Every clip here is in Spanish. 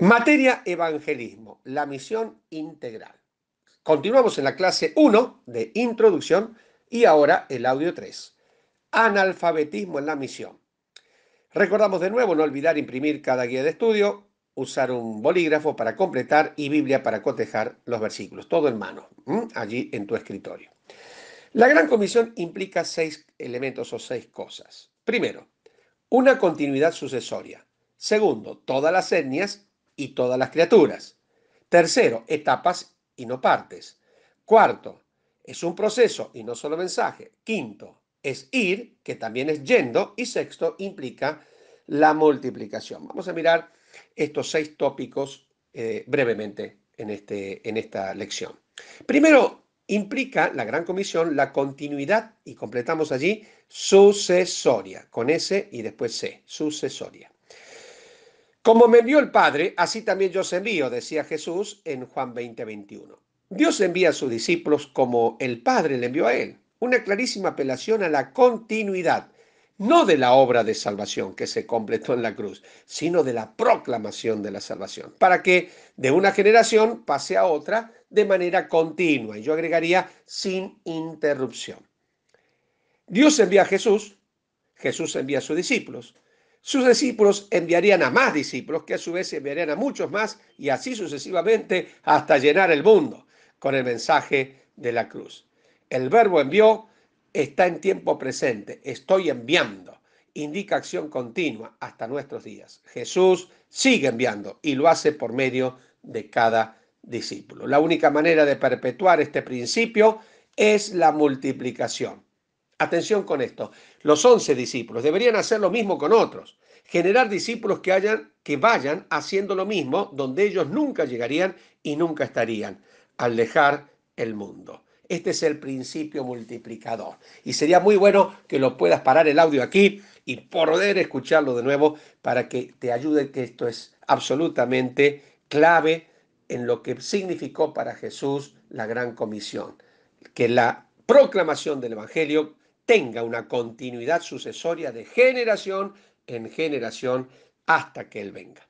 Materia evangelismo, la misión integral. Continuamos en la clase 1 de introducción y ahora el audio 3. Analfabetismo en la misión. Recordamos de nuevo no olvidar imprimir cada guía de estudio, usar un bolígrafo para completar y Biblia para cotejar los versículos, todo en mano, allí en tu escritorio. La gran comisión implica 6 elementos o 6 cosas. Primero, una continuidad sucesoria. Segundo, todas las etnias y todas las criaturas. Tercero, etapas y no partes. Cuarto, es un proceso y no solo mensaje. Quinto, es ir, que también es yendo. Y sexto, implica la multiplicación. Vamos a mirar estos 6 tópicos brevemente en esta lección. Primero, implica la Gran Comisión la continuidad, y completamos allí, sucesoria, con S y después C, sucesoria. Como me envió el Padre, así también yo os envío, decía Jesús en Juan 20:21. Dios envía a sus discípulos como el Padre le envió a él. Una clarísima apelación a la continuidad, no de la obra de salvación que se completó en la cruz, sino de la proclamación de la salvación, para que de una generación pase a otra de manera continua, y yo agregaría sin interrupción. Dios envía a Jesús, Jesús envía a sus discípulos enviarían a más discípulos, que a su vez enviarían a muchos más, y así sucesivamente hasta llenar el mundo con el mensaje de la cruz. El verbo envió está en tiempo presente, estoy enviando, indica acción continua hasta nuestros días. Jesús sigue enviando y lo hace por medio de cada discípulo. La única manera de perpetuar este principio es la multiplicación. Atención con esto, los 11 discípulos deberían hacer lo mismo con otros, generar discípulos que vayan haciendo lo mismo donde ellos nunca llegarían y nunca estarían, al dejar el mundo. Este es el principio multiplicador. Y sería muy bueno que lo puedas parar el audio aquí y poder escucharlo de nuevo para que te ayude, que esto es absolutamente clave en lo que significó para Jesús la gran comisión. Que la proclamación del Evangelio tenga una continuidad sucesoria de generación en generación hasta que Él venga.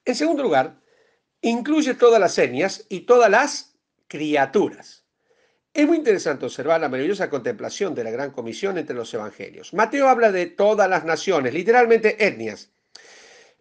En segundo lugar, incluye todas las etnias y todas las criaturas. Es muy interesante observar la maravillosa contemplación de la Gran Comisión entre los evangelios. Mateo habla de todas las naciones, literalmente etnias,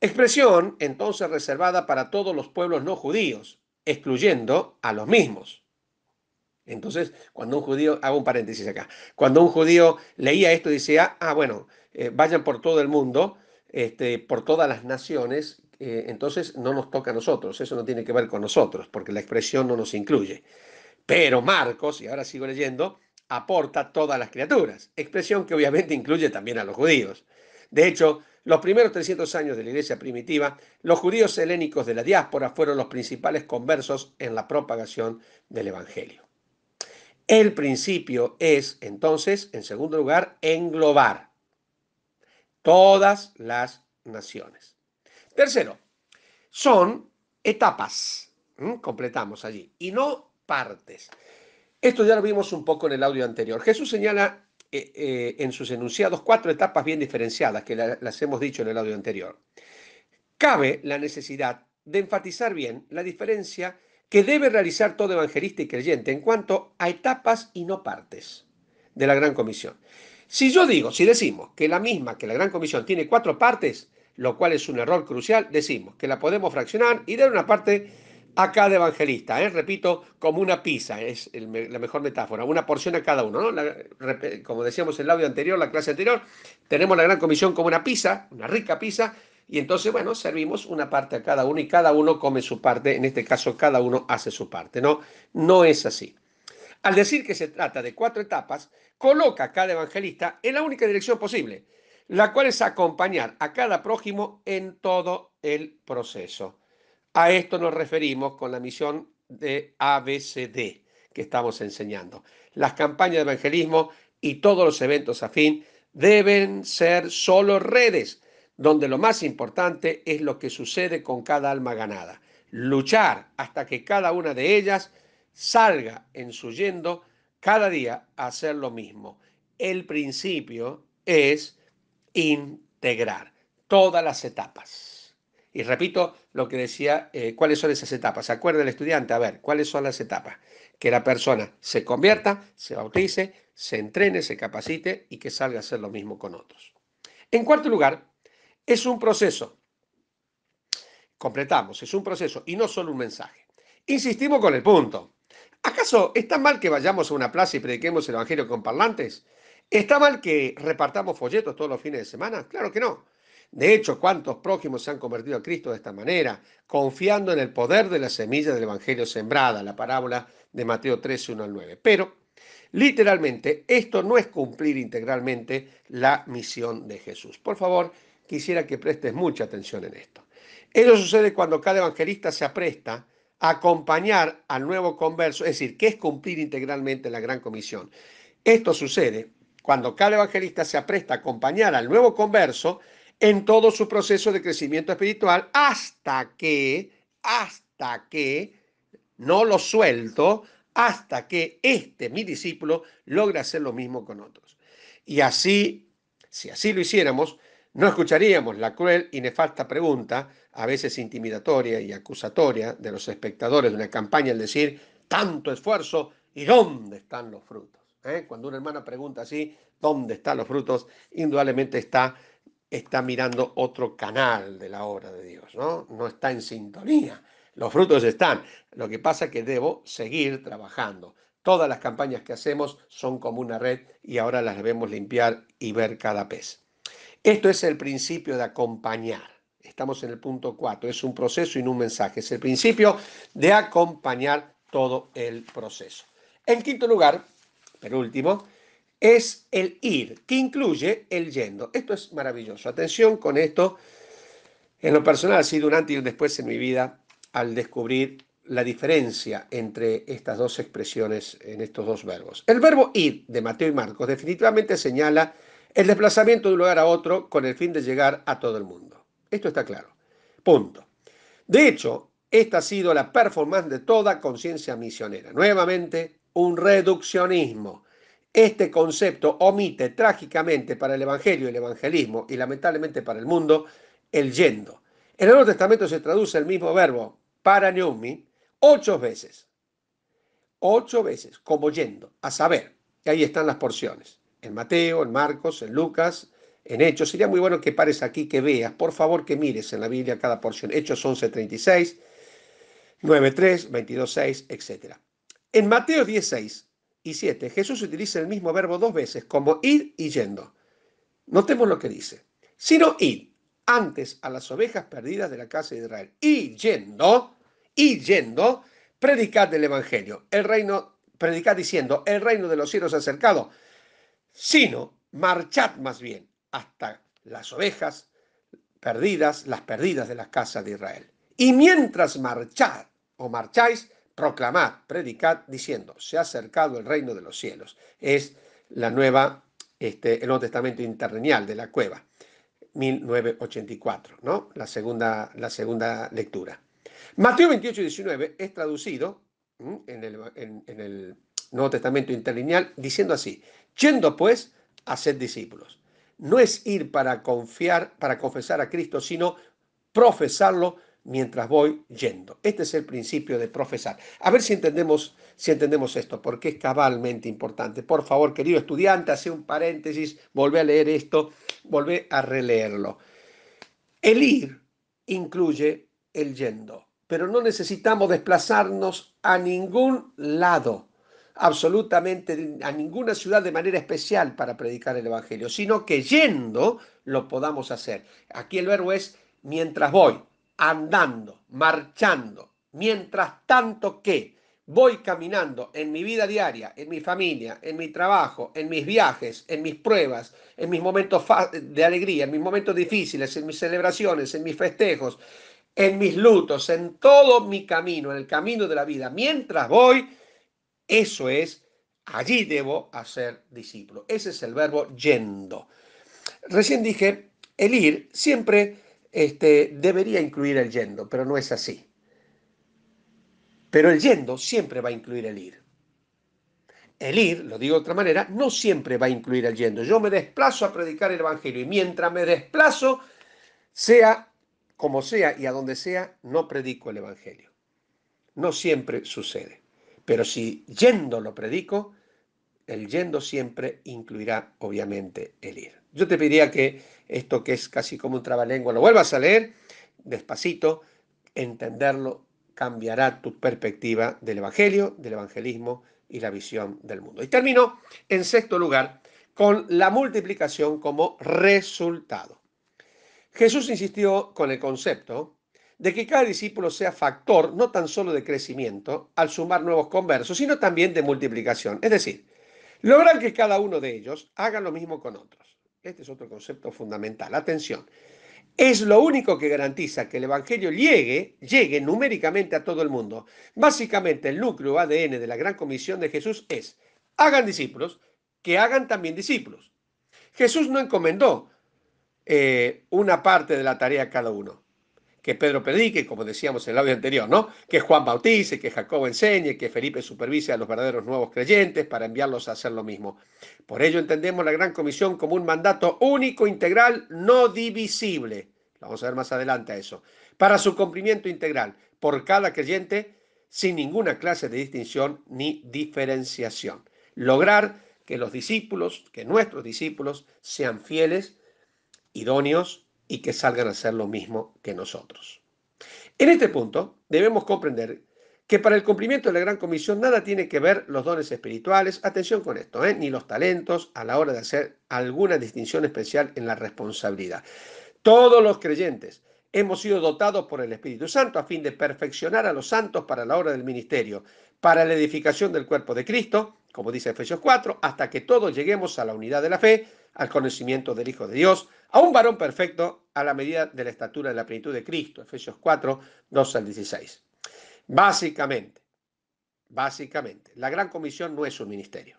expresión entonces reservada para todos los pueblos no judíos, excluyendo a los mismos. Entonces, cuando un judío, hago un paréntesis acá, cuando un judío leía esto decía, bueno, vayan por todo el mundo, por todas las naciones, entonces no nos toca a nosotros, eso no tiene que ver con nosotros, porque la expresión no nos incluye. Pero Marcos, y ahora sigo leyendo, aporta todas las criaturas, expresión que obviamente incluye también a los judíos. De hecho, los primeros 300 años de la iglesia primitiva, los judíos helénicos de la diáspora fueron los principales conversos en la propagación del evangelio. El principio es, entonces, en segundo lugar, englobar todas las naciones. Tercero, son etapas. Completamos allí. Y no partes. Esto ya lo vimos un poco en el audio anterior. Jesús señala en sus enunciados 4 etapas bien diferenciadas, que las hemos dicho en el audio anterior. Cabe la necesidad de enfatizar bien la diferencia que debe realizar todo evangelista y creyente en cuanto a etapas y no partes de la Gran Comisión. Si decimos que que la Gran Comisión tiene 4 partes, lo cual es un error crucial, decimos que la podemos fraccionar y dar una parte a cada evangelista, repito, como una pizza, es la mejor metáfora, una porción a cada uno, ¿no? Como decíamos en el audio anterior, la clase anterior, tenemos la Gran Comisión como una pizza, una rica pizza, y entonces, bueno, servimos una parte a cada uno y cada uno come su parte, en este caso cada uno hace su parte, ¿no? No es así. Al decir que se trata de 4 etapas, coloca a cada evangelista en la única dirección posible, la cual es acompañar a cada prójimo en todo el proceso. A esto nos referimos con la misión de ABCD que estamos enseñando. Las campañas de evangelismo y todos los eventos afín deben ser solo redes, donde lo más importante es lo que sucede con cada alma ganada. Luchar hasta que cada una de ellas salga en su yendo cada día a hacer lo mismo. El principio es integrar todas las etapas. Y repito lo que decía, cuáles son esas etapas. ¿Se acuerda el estudiante? A ver, ¿cuáles son las etapas? Que la persona se convierta, se bautice, se entrene, se capacite y que salga a hacer lo mismo con otros. En cuarto lugar, es un proceso. Completamos, es un proceso y no solo un mensaje. Insistimos con el punto. ¿Acaso está mal que vayamos a una plaza y prediquemos el Evangelio con parlantes? ¿Está mal que repartamos folletos todos los fines de semana? Claro que no. De hecho, ¿cuántos prójimos se han convertido a Cristo de esta manera? Confiando en el poder de la semilla del Evangelio sembrada, la parábola de Mateo 13, 1 al 9. Pero, literalmente, esto no es cumplir integralmente la misión de Jesús. Por favor, quisiera que prestes mucha atención en esto. Ello sucede cuando cada evangelista se apresta a acompañar al nuevo converso, es decir, que es cumplir integralmente la gran comisión. Esto sucede cuando cada evangelista se apresta a acompañar al nuevo converso en todo su proceso de crecimiento espiritual hasta que, no lo suelto, hasta que mi discípulo, logre hacer lo mismo con otros. Y así, si así lo hiciéramos, no escucharíamos la cruel y nefasta pregunta, a veces intimidatoria y acusatoria, de los espectadores de una campaña, al decir, tanto esfuerzo, ¿y dónde están los frutos? Cuando una hermana pregunta así, ¿dónde están los frutos? Indudablemente está mirando otro canal de la obra de Dios, ¿no? No está en sintonía. Los frutos están. Lo que pasa es que debo seguir trabajando. Todas las campañas que hacemos son como una red y ahora las debemos limpiar y ver cada pez. Esto es el principio de acompañar. Estamos en el punto 4. Es un proceso y no un mensaje. Es el principio de acompañar todo el proceso. En quinto lugar, penúltimo, es el ir, que incluye el yendo. Esto es maravilloso. Atención con esto. En lo personal ha sido un antes y un después en mi vida al descubrir la diferencia entre estas dos expresiones, en estos dos verbos. El verbo ir de Mateo y Marcos definitivamente señala el desplazamiento de un lugar a otro con el fin de llegar a todo el mundo. Esto está claro. Punto. De hecho, esta ha sido la performance de toda conciencia misionera. Nuevamente, un reduccionismo. Este concepto omite trágicamente para el Evangelio y el evangelismo y lamentablemente para el mundo el yendo. En el Nuevo Testamento se traduce el mismo verbo, paraneumi, 8 veces. 8 veces, como yendo, a saber. Y ahí están las porciones. En Mateo, en Marcos, en Lucas, en Hechos. Sería muy bueno que pares aquí, que veas. Por favor, que mires en la Biblia cada porción. Hechos 11:36, 9:3, 22:6, etc. En Mateo 10:6 y 7, Jesús utiliza el mismo verbo 2 veces, como ir y yendo. Notemos lo que dice. Sino id antes a las ovejas perdidas de la casa de Israel. Y yendo, predicad el evangelio. Predicad diciendo, el reino de los cielos se ha acercado. Sino, marchad más bien hasta las ovejas perdidas, las perdidas de la casa de Israel. Y mientras marchad o marcháis, proclamad, predicad, diciendo, se ha acercado el reino de los cielos. Es el Nuevo Testamento interlineal de la Cueva, 1984, ¿no? La segunda lectura. Mateo 28:19 es traducido en el Nuevo Testamento interlineal diciendo así, yendo pues a ser discípulos. No es ir para confesar a Cristo, sino profesarlo mientras voy yendo. Este es el principio de profesar. A ver si entendemos esto, porque es cabalmente importante. Por favor, querido estudiante, hace un paréntesis, volvé a leer esto, volvé a releerlo. El ir incluye el yendo, pero no necesitamos desplazarnos a ningún lado, absolutamente a ninguna ciudad de manera especial para predicar el Evangelio, sino que yendo lo podamos hacer. Aquí el verbo es mientras voy, andando, marchando, mientras tanto que voy caminando en mi vida diaria, en mi familia, en mi trabajo, en mis viajes, en mis pruebas, en mis momentos de alegría, en mis momentos difíciles, en mis celebraciones, en mis festejos, en mis lutos, en todo mi camino, en el camino de la vida. Mientras voy, eso es, allí debo hacer discípulo. Ese es el verbo yendo. Recién dije, el ir siempre debería incluir el yendo, pero no es así. Pero el yendo siempre va a incluir el ir. El ir, lo digo de otra manera, no siempre va a incluir el yendo. Yo me desplazo a predicar el Evangelio y mientras me desplazo, sea como sea y a donde sea, no predico el Evangelio. No siempre sucede. Pero si yendo lo predico, el yendo siempre incluirá, obviamente, el ir. Yo te pediría que esto, que es casi como un trabalengua, lo vuelvas a leer despacito, entenderlo, cambiará tu perspectiva del Evangelio, del evangelismo y la visión del mundo. Y termino, en sexto lugar, con la multiplicación como resultado. Jesús insistió con el concepto de que cada discípulo sea factor no tan solo de crecimiento al sumar nuevos conversos, sino también de multiplicación. Es decir, lograr que cada uno de ellos haga lo mismo con otros. Este es otro concepto fundamental. Atención, es lo único que garantiza que el Evangelio llegue numéricamente a todo el mundo. Básicamente, el núcleo ADN de la gran comisión de Jesús es: hagan discípulos, que hagan también discípulos. Jesús no encomendó una parte de la tarea a cada uno. Que Pedro predique, como decíamos en el audio anterior, ¿no? Que Juan bautice, que Jacobo enseñe, que Felipe supervise a los verdaderos nuevos creyentes para enviarlos a hacer lo mismo. Por ello entendemos la Gran Comisión como un mandato único, integral, no divisible. Vamos a ver más adelante a eso. Para su cumplimiento integral por cada creyente, sin ninguna clase de distinción ni diferenciación. Lograr que los discípulos, que nuestros discípulos, sean fieles, idóneos y que salgan a hacer lo mismo que nosotros. En este punto debemos comprender que para el cumplimiento de la Gran Comisión nada tiene que ver los dones espirituales, atención con esto, ni los talentos a la hora de hacer alguna distinción especial en la responsabilidad. Todos los creyentes hemos sido dotados por el Espíritu Santo a fin de perfeccionar a los santos para la obra del ministerio, para la edificación del cuerpo de Cristo, como dice Efesios 4, hasta que todos lleguemos a la unidad de la fe, al conocimiento del Hijo de Dios, a un varón perfecto a la medida de la estatura de la plenitud de Cristo. Efesios 4, 2 al 16. Básicamente, la Gran Comisión no es un ministerio,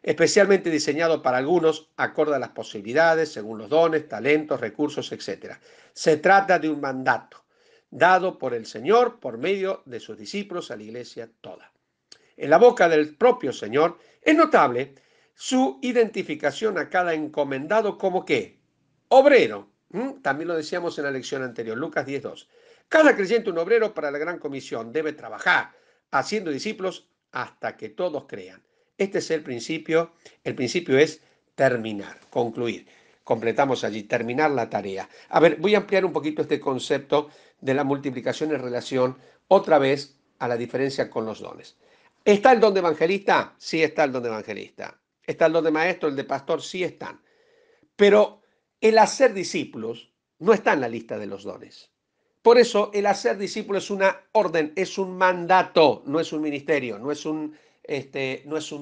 especialmente diseñado para algunos acorde a las posibilidades, según los dones, talentos, recursos, etc. Se trata de un mandato dado por el Señor por medio de sus discípulos a la iglesia toda. En la boca del propio Señor es notable su identificación a cada encomendado como ¿qué? Obrero. También lo decíamos en la lección anterior, Lucas 10:2. Cada creyente, un obrero para la gran comisión, debe trabajar haciendo discípulos hasta que todos crean. Este es el principio. El principio es terminar, concluir. Completamos allí, terminar la tarea. A ver, voy a ampliar un poquito este concepto de la multiplicación en relación otra vez a la diferencia con los dones. ¿Está el don de evangelista? Sí está el don de evangelista. ¿Está el don de maestro, el de pastor? Sí están. Pero el hacer discípulos no está en la lista de los dones. Por eso el hacer discípulos es una orden, es un mandato, no es un ministerio, no es un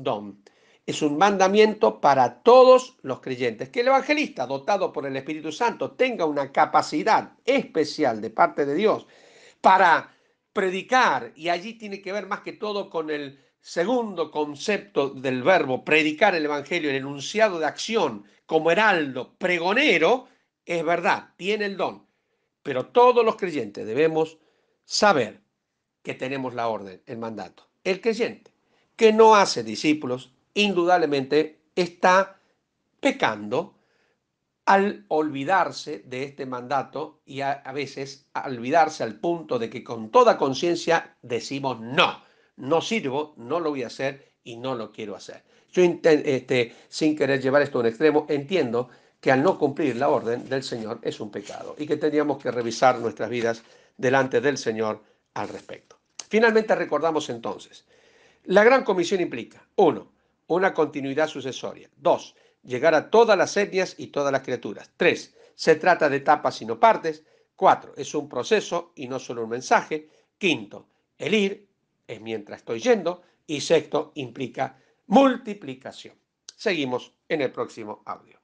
don. Es un mandamiento para todos los creyentes. Que el evangelista, dotado por el Espíritu Santo, tenga una capacidad especial de parte de Dios para predicar, y allí tiene que ver más que todo con el segundo concepto del verbo, predicar el evangelio, el enunciado de acción como heraldo, pregonero, es verdad, tiene el don, pero todos los creyentes debemos saber que tenemos la orden, el mandato. El creyente que no hace discípulos, indudablemente está pecando al olvidarse de este mandato y a veces a olvidarse al punto de que con toda conciencia decimos no, no sirvo, no lo voy a hacer y no lo quiero hacer. Yo sin querer llevar esto a un extremo, entiendo que al no cumplir la orden del Señor es un pecado y que tendríamos que revisar nuestras vidas delante del Señor al respecto. Finalmente recordamos entonces, la gran comisión implica, 1, una continuidad sucesoria. 2, llegar a todas las etnias y todas las criaturas. 3, se trata de etapas y no partes. 4, es un proceso y no solo un mensaje. 5, el ir es mientras estoy yendo. Y 6, implica multiplicación. Seguimos en el próximo audio.